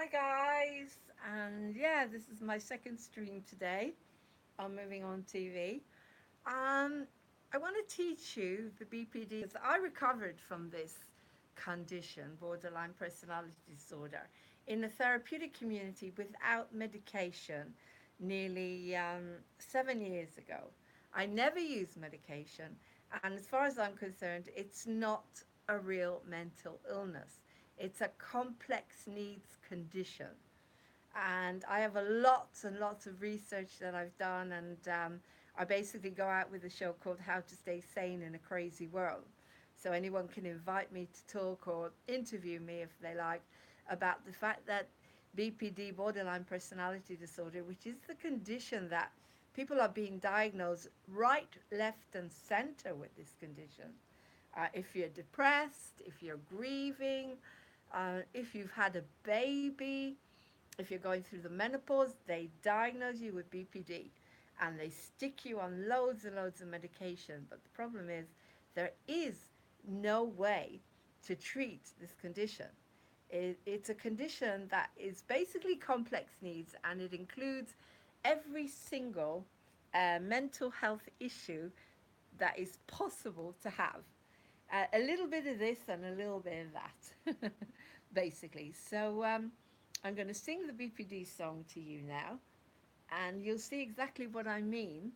Hi guys, and yeah, this is my second stream today. I'm moving on TV. Um, I want to teach you the BPD. I recovered from this condition, borderline personality disorder, in the therapeutic community without medication nearly 7 years ago. I never used medication, and as far as I'm concerned, it's not a real mental illness. It's a complex needs condition, and I have a lots and lots of research that I've done, and I basically go out with a show called How to Stay Sane in a Crazy World. So anyone can invite me to talk or interview me if they like about the fact that BPD, borderline personality disorder, which is the condition that people are being diagnosed right, left, and center with this condition. If you're depressed, if you're grieving, if you've had a baby, if you're going through the menopause, they diagnose you with BPD and they stick you on loads and loads of medication. But the problem is, there is no way to treat this condition. It's a condition that is basically complex needs, and it includes every single mental health issue that is possible to have. A little bit of this and a little bit of that, basically. So I'm going to sing the BPD song to you now, and you'll see exactly what I mean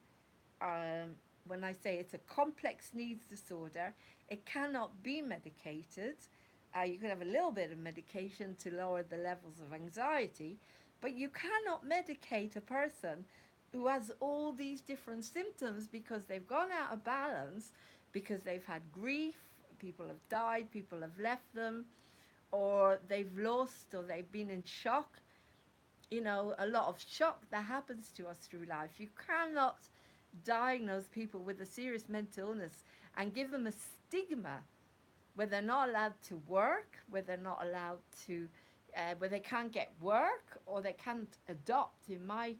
when I say it's a complex needs disorder. It cannot be medicated. You can have a little bit of medication to lower the levels of anxiety, but you cannot medicate a person who has all these different symptoms because they've gone out of balance, because they've had grief, people have died, people have left them, or they've lost, or they've been in shock. A lot of shock that happens to us through life. You cannot diagnose people with a serious mental illness and give them a stigma where they're not allowed to work, where they're not allowed to, where they can't get work or they can't adopt. In my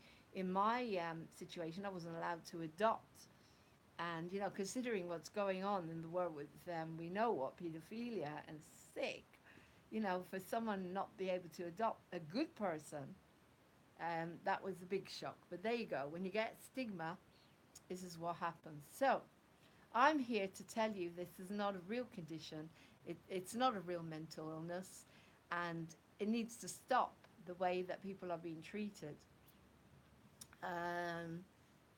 situation, I wasn't allowed to adopt. And considering what's going on in the world with we know what pedophilia and sick, for someone not be able to adopt a good person, that was a big shock. But there you go. When you get stigma, this is what happens. So I'm here to tell you this is not a real condition. It's not a real mental illness, and it needs to stop the way that people are being treated. Um,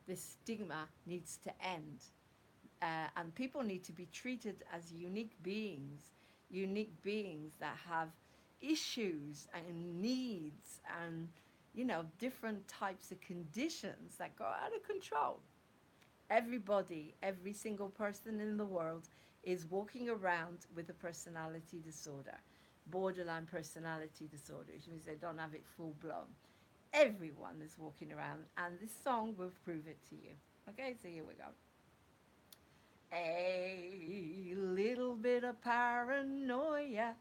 this stigma needs to end, and people need to be treated as unique beings that have issues and needs and different types of conditions that go out of control. Everybody, every single person in the world is walking around with a personality disorder, borderline personality disorder, which means they don't have it full blown. Everyone is walking around, and this song will prove it to you. Okay, so here we go. A little bit of paranoia,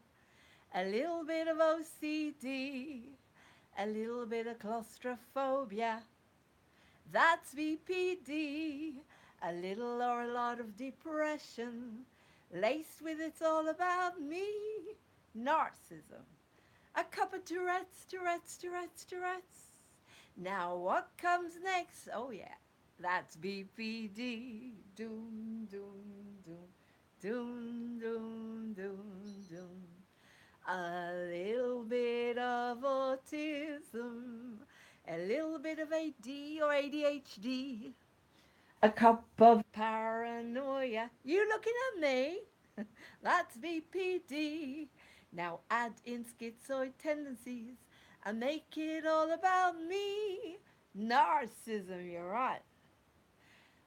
a little bit of OCD, a little bit of claustrophobia. That's BPD. A little or a lot of depression, laced with it's all about me. Narcissism. A cup of Tourette's, Tourette's, Tourette's, Tourette's. Now what comes next? Oh yeah, that's BPD. Doom, doom, doom, doom, doom, doom, doom. A little bit of autism, a little bit of AD or ADHD, a cup of paranoia. You looking at me? That's BPD. Now add in schizoid tendencies and make it all about me. Narcissism, you're right.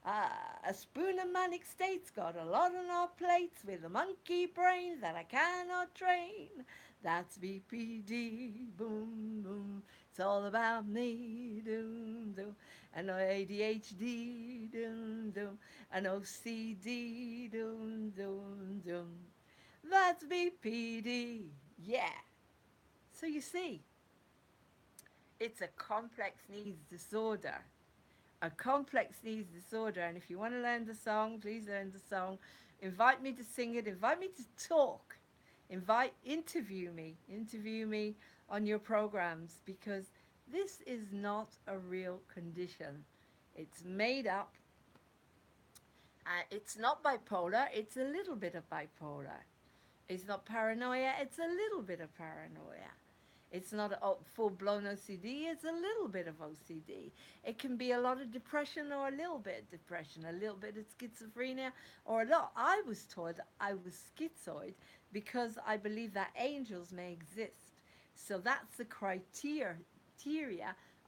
A spoon of manic states got a lot on our plates with a monkey brain that I cannot train. That's BPD, boom, boom. It's all about me, doom, doom. And ADHD, doom, doom. And OCD, doom, doom, doom. That's BPD, yeah. So you see, it's a complex needs disorder. A complex needs disorder. And if you want to learn the song, please learn the song. Invite me to sing it. Invite me to talk. interview me on your programs, because this is not a real condition. It's made up. It's not bipolar, it's a little bit of bipolar. It's not paranoia, it's a little bit of paranoia. It's not a full blown OCD, it's a little bit of OCD. It can be a lot of depression or a little bit of depression, a little bit of schizophrenia or a lot. I was told I was schizoid because I believe that angels may exist. So that's the criteria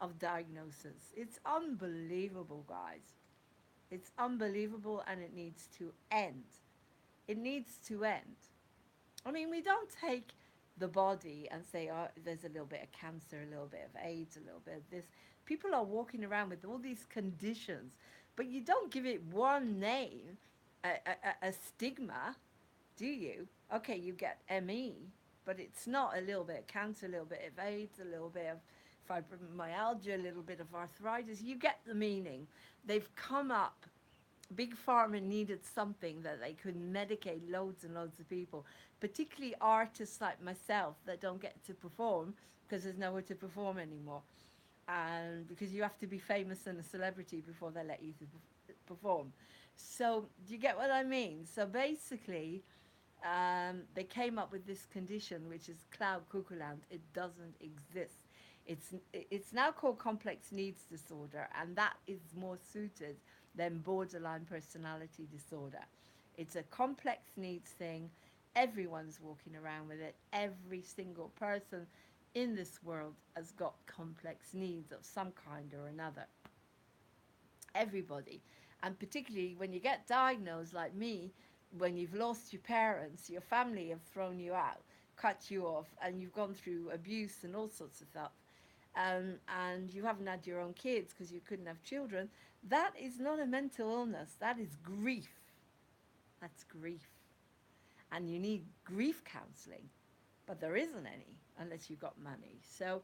of diagnosis. It's unbelievable, guys. It's unbelievable, and it needs to end. It needs to end. I mean, we don't take the body and say, oh, there's a little bit of cancer, a little bit of AIDS, a little bit of this. People are walking around with all these conditions, but you don't give it one name, a stigma, do you? Okay, you get ME, but it's not a little bit of cancer, a little bit of AIDS, a little bit of fibromyalgia, a little bit of arthritis. You get the meaning. They've come up. Big Pharma needed something that they could medicate loads and loads of people, particularly artists like myself that don't get to perform because there's nowhere to perform anymore. And because you have to be famous and a celebrity before they let you to perform. So, do you get what I mean? So, basically, they came up with this condition, which is cloud cuckoo land. It doesn't exist. It's now called complex needs disorder, and that is more suited than borderline personality disorder. It's a complex needs thing. Everyone's walking around with it. Every single person in this world has got complex needs of some kind or another. Everybody. And particularly when you get diagnosed, like me, when you've lost your parents, your family have thrown you out, cut you off, and you've gone through abuse and all sorts of stuff, and you haven't had your own kids because you couldn't have children, that is not a mental illness. That is grief. That's grief. And you need grief counseling, but there isn't any unless you've got money. So,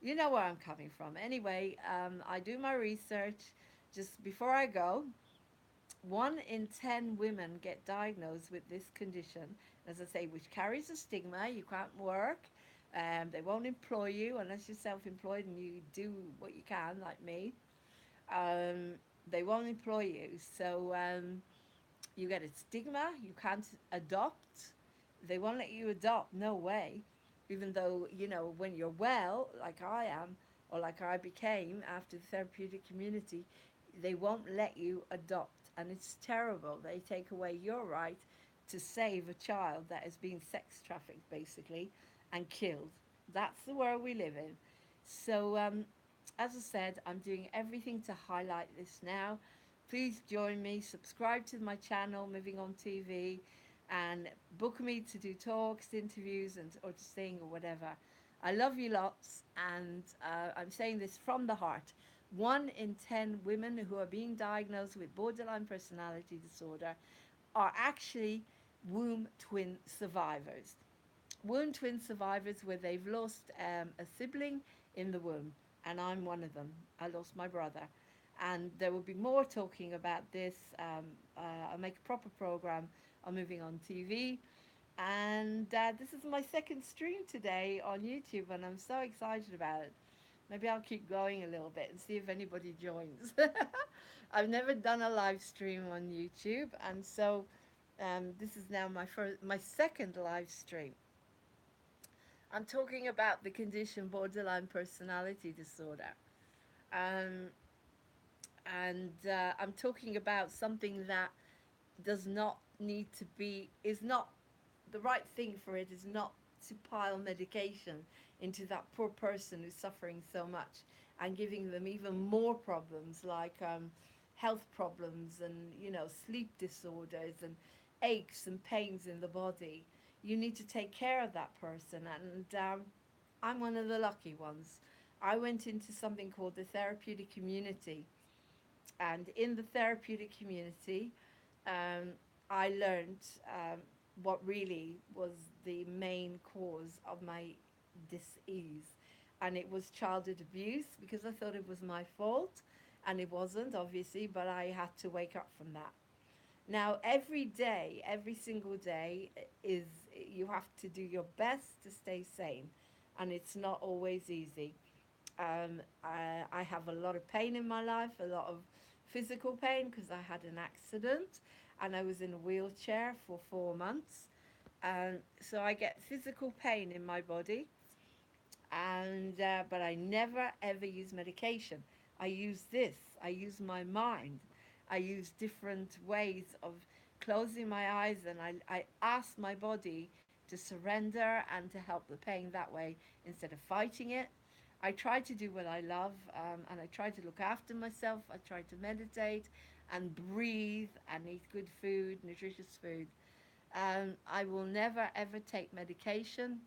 you know where I'm coming from. Anyway, I do my research. Just before I go, 1 in 10 women get diagnosed with this condition, as I say, which carries a stigma. You can't work. They won't employ you unless you're self-employed and you do what you can, like me. Um, they won't employ you. So you get a stigma. You can't adopt. They won't let you adopt. No way. Even though, when you're well, like I am, or like I became after the therapeutic community, they won't let you adopt. And it's terrible. They take away your right to save a child that is being sex trafficked, basically, and killed. That's the world we live in. So, as I said, I'm doing everything to highlight this now. Please join me, subscribe to my channel, Moving On TV, and book me to do talks, interviews, or to sing or whatever. I love you lots, and I'm saying this from the heart. 1 in 10 women who are being diagnosed with borderline personality disorder are actually womb twin survivors. Womb twin survivors where they've lost a sibling in the womb, and I'm one of them. I lost my brother. And there will be more talking about this. I'll make a proper program on Moving On TV. And this is my second stream today on YouTube, and I'm so excited about it. Maybe I'll keep going a little bit and see if anybody joins. I've never done a live stream on YouTube, and so this is now my second live stream. I'm talking about the condition borderline personality disorder. Um, and I'm talking about something that does not need to be, is not the right thing for it, is not to pile medication into that poor person who's suffering so much and giving them even more problems like health problems and, sleep disorders and aches and pains in the body. You need to take care of that person, and I'm one of the lucky ones. I went into something called the therapeutic community, and in the therapeutic community, um, I learned what really was the main cause of my dis-ease. And it was childhood abuse, because I thought it was my fault, and it wasn't, obviously, but I had to wake up from that. Now, every day, every single day you have to do your best to stay sane, and it's not always easy. I have a lot of pain in my life, a lot of physical pain because I had an accident and I was in a wheelchair for 4 months. So I get physical pain in my body, and but I never ever use medication. I use this. I use my mind. I use different ways of closing my eyes, and I ask my body to surrender and to help the pain that way instead of fighting it. I try to do what I love, and I try to look after myself. I try to meditate and breathe and eat good food, nutritious food. I will never ever take medication.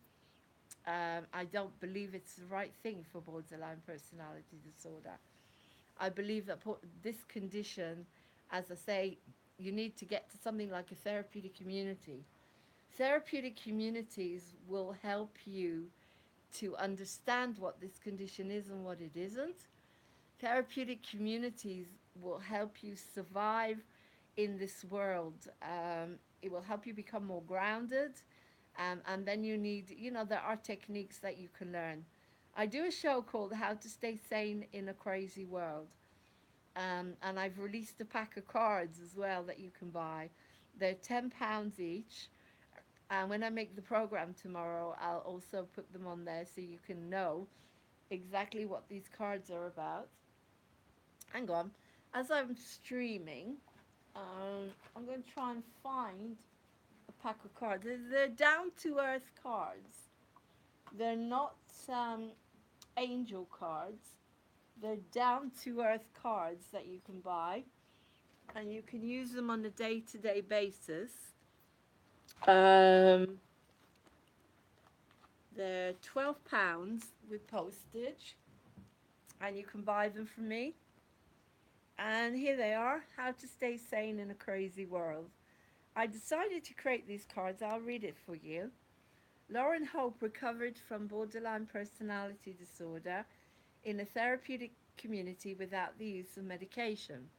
I don't believe it's the right thing for borderline personality disorder. I believe that this condition, as I say, you need to get to something like a therapeutic community. Therapeutic communities will help you to understand what this condition is and what it isn't. Therapeutic communities will help you survive in this world. It will help you become more grounded. And then you need, there are techniques that you can learn. I do a show called How to Stay Sane in a Crazy World. And I've released a pack of cards as well that you can buy. They're £10 each. And when I make the program tomorrow, I'll also put them on there so you can know exactly what these cards are about. Hang on. As I'm streaming, I'm going to try and find a pack of cards. They're down to earth cards. They're not angel cards. They're down to earth cards that you can buy, and you can use them on a day to day basis. Um, they're £12 with postage, and you can buy them from me. And here they are, How to Stay Sane in a Crazy World. I decided to create these cards. I'll read it for you. Lauren Hope recovered from borderline personality disorder in a therapeutic community without the use of medication.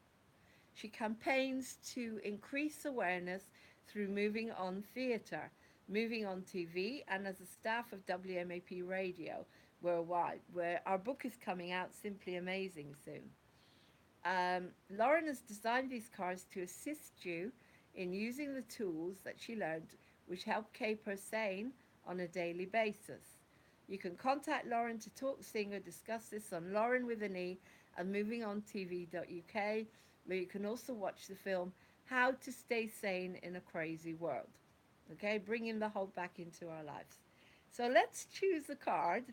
She campaigns to increase awareness through Moving On Theatre, Moving On TV, and as a staff of WMAP Radio worldwide, where our book is coming out, Simply Amazing, soon. Lauren has designed these cards to assist you in using the tools that she learned, which help keep her sane on a daily basis. You can contact Lauren to talk, sing, or discuss this on Lauren with an E and movingontv.uk, where you can also watch the film How to Stay Sane in a Crazy World. Okay, bringing the hope back into our lives. So let's choose a card.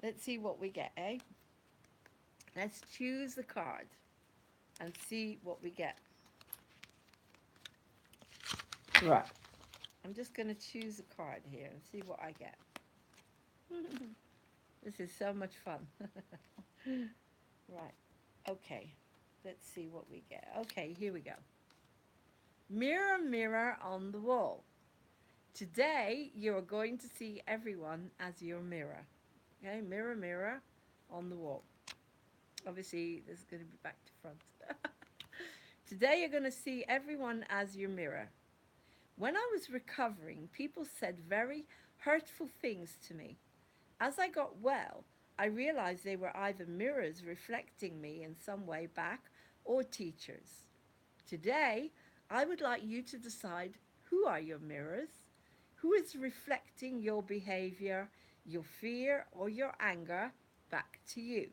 Let's see what we get, eh? Let's choose the card and see what we get. Right. I'm just going to choose a card here and see what I get. This is so much fun. Right. Okay. Let's see what we get. Okay, here we go. Mirror, mirror on the wall. Today, you are going to see everyone as your mirror. Okay, mirror, mirror on the wall. Obviously, this is going to be back to front. Today, you're going to see everyone as your mirror. When I was recovering, people said very hurtful things to me. As I got well, I realized they were either mirrors reflecting me in some way back or teachers. Today, I would like you to decide who are your mirrors, who is reflecting your behavior, your fear, or your anger back to you.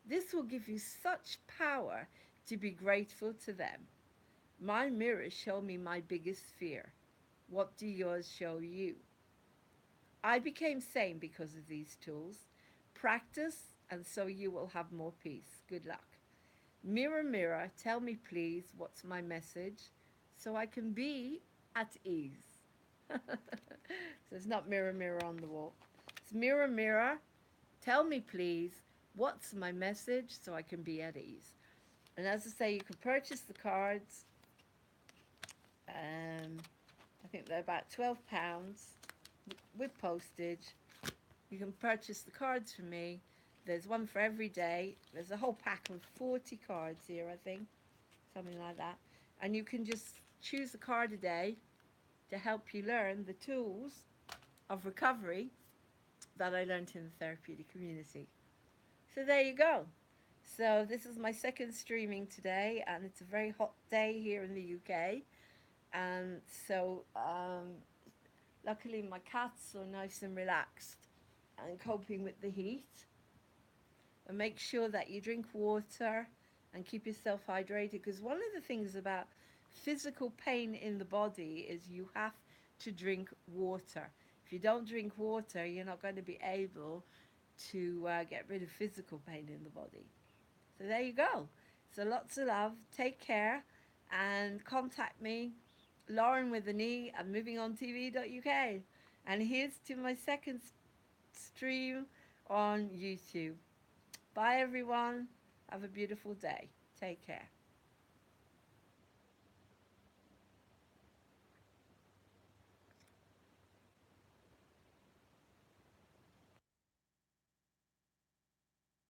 This will give you such power to be grateful to them. My mirrors show me my biggest fear. What do yours show you? I became sane because of these tools. Practice, and so you will have more peace. Good luck. Mirror, mirror, tell me please what's my message so I can be at ease. So it's not mirror, mirror on the wall. It's mirror, mirror, tell me please what's my message so I can be at ease. And as I say, you can purchase the cards. I think they're about £12 with postage. You can purchase the cards from me. There's one for every day. There's a whole pack of 40 cards here, I think. Something like that. And you can just choose a card a day to help you learn the tools of recovery that I learned in the therapeutic community. So there you go. So this is my second streaming today, and it's a very hot day here in the UK. And so, luckily, my cats are nice and relaxed and coping with the heat. And make sure that you drink water and keep yourself hydrated, because one of the things about physical pain in the body is you have to drink water. If you don't drink water, you're not going to be able to get rid of physical pain in the body. So there you go. So lots of love. Take care and contact me, Lauren with an E at movingontv.uk. And here's to my second stream on YouTube. Bye, everyone. Have a beautiful day. Take care.